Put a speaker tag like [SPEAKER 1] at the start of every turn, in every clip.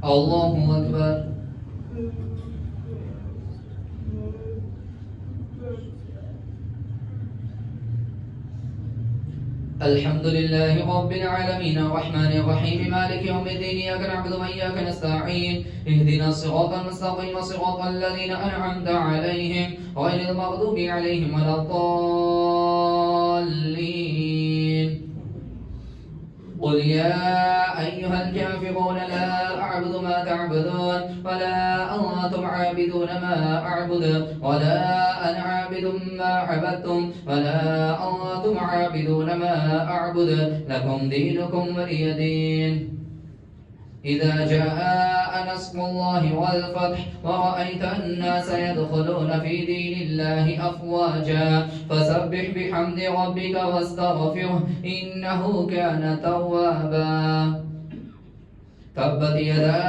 [SPEAKER 1] الله أكبر. الحمد لله رب العالمين الرحمن الرحيم مالك يوم الدين إياك نعبد وإياك نستعين اهدنا الصراط المستقيم صراط الذين أنعمت عليهم غير المغضوب عليهم ولا الضالين. قل يا أيها الكافرون لا أعبد ما تعبدون ولا أنتم عابدون ما أعبد ولا أنا عابد ما عبدتم ولا أنتم عابدون ما أعبد لكم دينكم ولي دين. إذا جاء نصر الله والفتح ورأيت الناس يدخلون في دين الله أفواجا فسبح بحمد ربك واستغفره إنه كان توابا. تبت يدا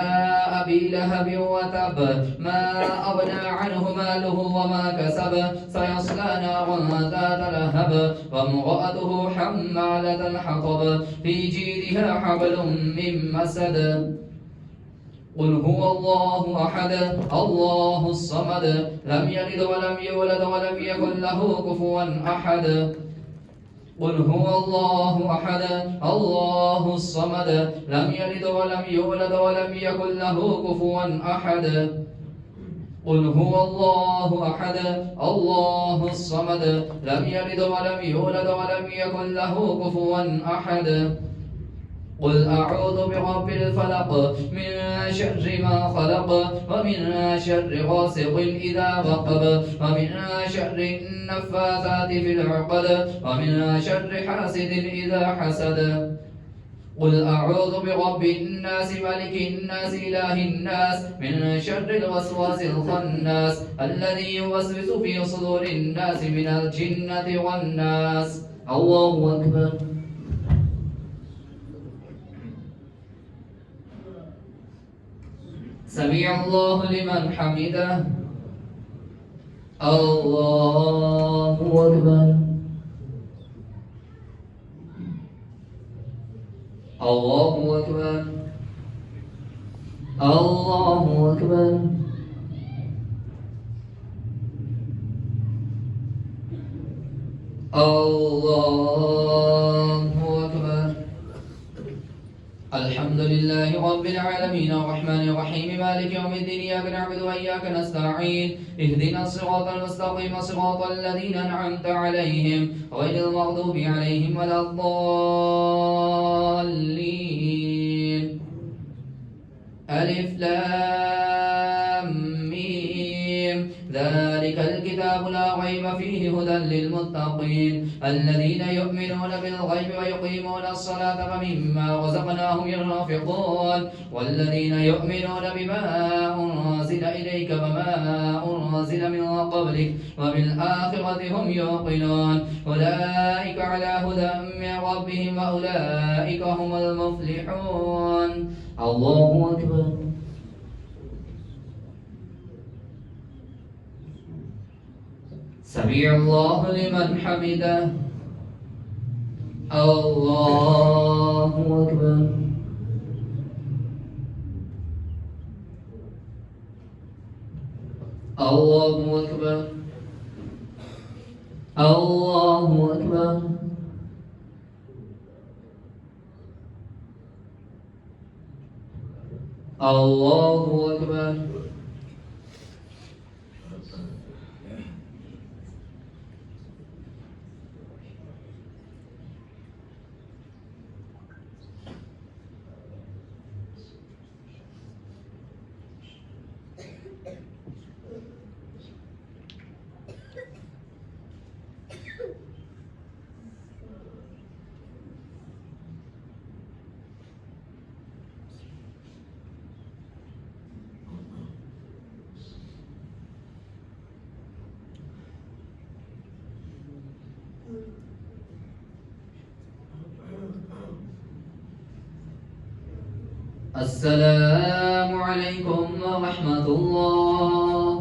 [SPEAKER 1] أبي لهب وتب ما أغنى عنه ماله وما كسب سيصلى نارا ذات لهب وامرأته حمالة الحطب في جيدها حبل من مسد. قل هو الله أحد الله الصمد لم يلد ولم يولد ولم يكن له كفوا أحد. قل هو الله أحد الله الصمد لم يلد ولم يولد ولم يكن له كفوا أحد. قل هو الله أحد الله الصمد لم يلد ولم يولد ولم يكن له كفوا أحد. قل أعوذ برب الفلق من شر ما خلق ومن شر غاسق إذا وقب ومن شر النفاثات في العقد ومن شر حاسد إذا حسد. قل أعوذ برب الناس ملك الناس إله الناس من شر الوسواس الخناس الذي يوسوس في صدور الناس من الجنة والناس. الله أكبر. سمع الله لمن حمده. الله أكبر. الله أكبر. الله أكبر. الله أكبر. الحمد لله رب العالمين الرحمن الرحيم مالك يوم الدين إياك نعبد وإياك نستعين اهدنا الصراط المستقيم صراط الذين أنعمت عليهم غير المغضوب عليهم ولا الضالين. ألف لام ميم ذلك الكتاب لا ريب فيه هدى للمتقين الذين يؤمنون بالغيب ويقيمون الصلاة ومما رزقناهم ينفقون والذين يؤمنون بما أنزل إليك وما أنزل من قبلك وبالآخرة هم يوقنون أولئك على هدى من ربهم وأولئك هم المفلحون. الله أكبر. سمع الله لمن حمده. الله أكبر. الله أكبر. الله أكبر. الله أكبر. السلام عليكم ورحمة الله.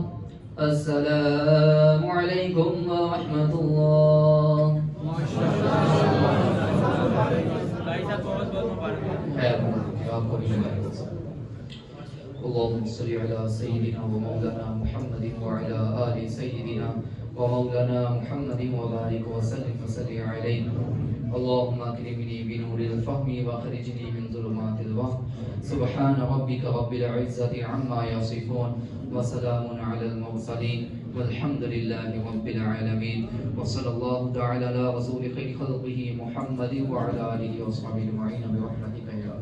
[SPEAKER 1] السلام عليكم ورحمة الله. اللهم صل على سيدنا ومولانا محمد وعلى آل سيدنا ومولانا محمد وبارك وسلم وسلم عليه. اللهم اكرمني بنور الفهم واخرجني من ظلمات الوهم. سبحان ربك رب العزة عما يصفون وسلام على المرسلين والحمد لله رب العالمين. وصلى الله تعالى على رسول خير خلقه محمد وعلى آله وصحبه أجمعين برحمتك يا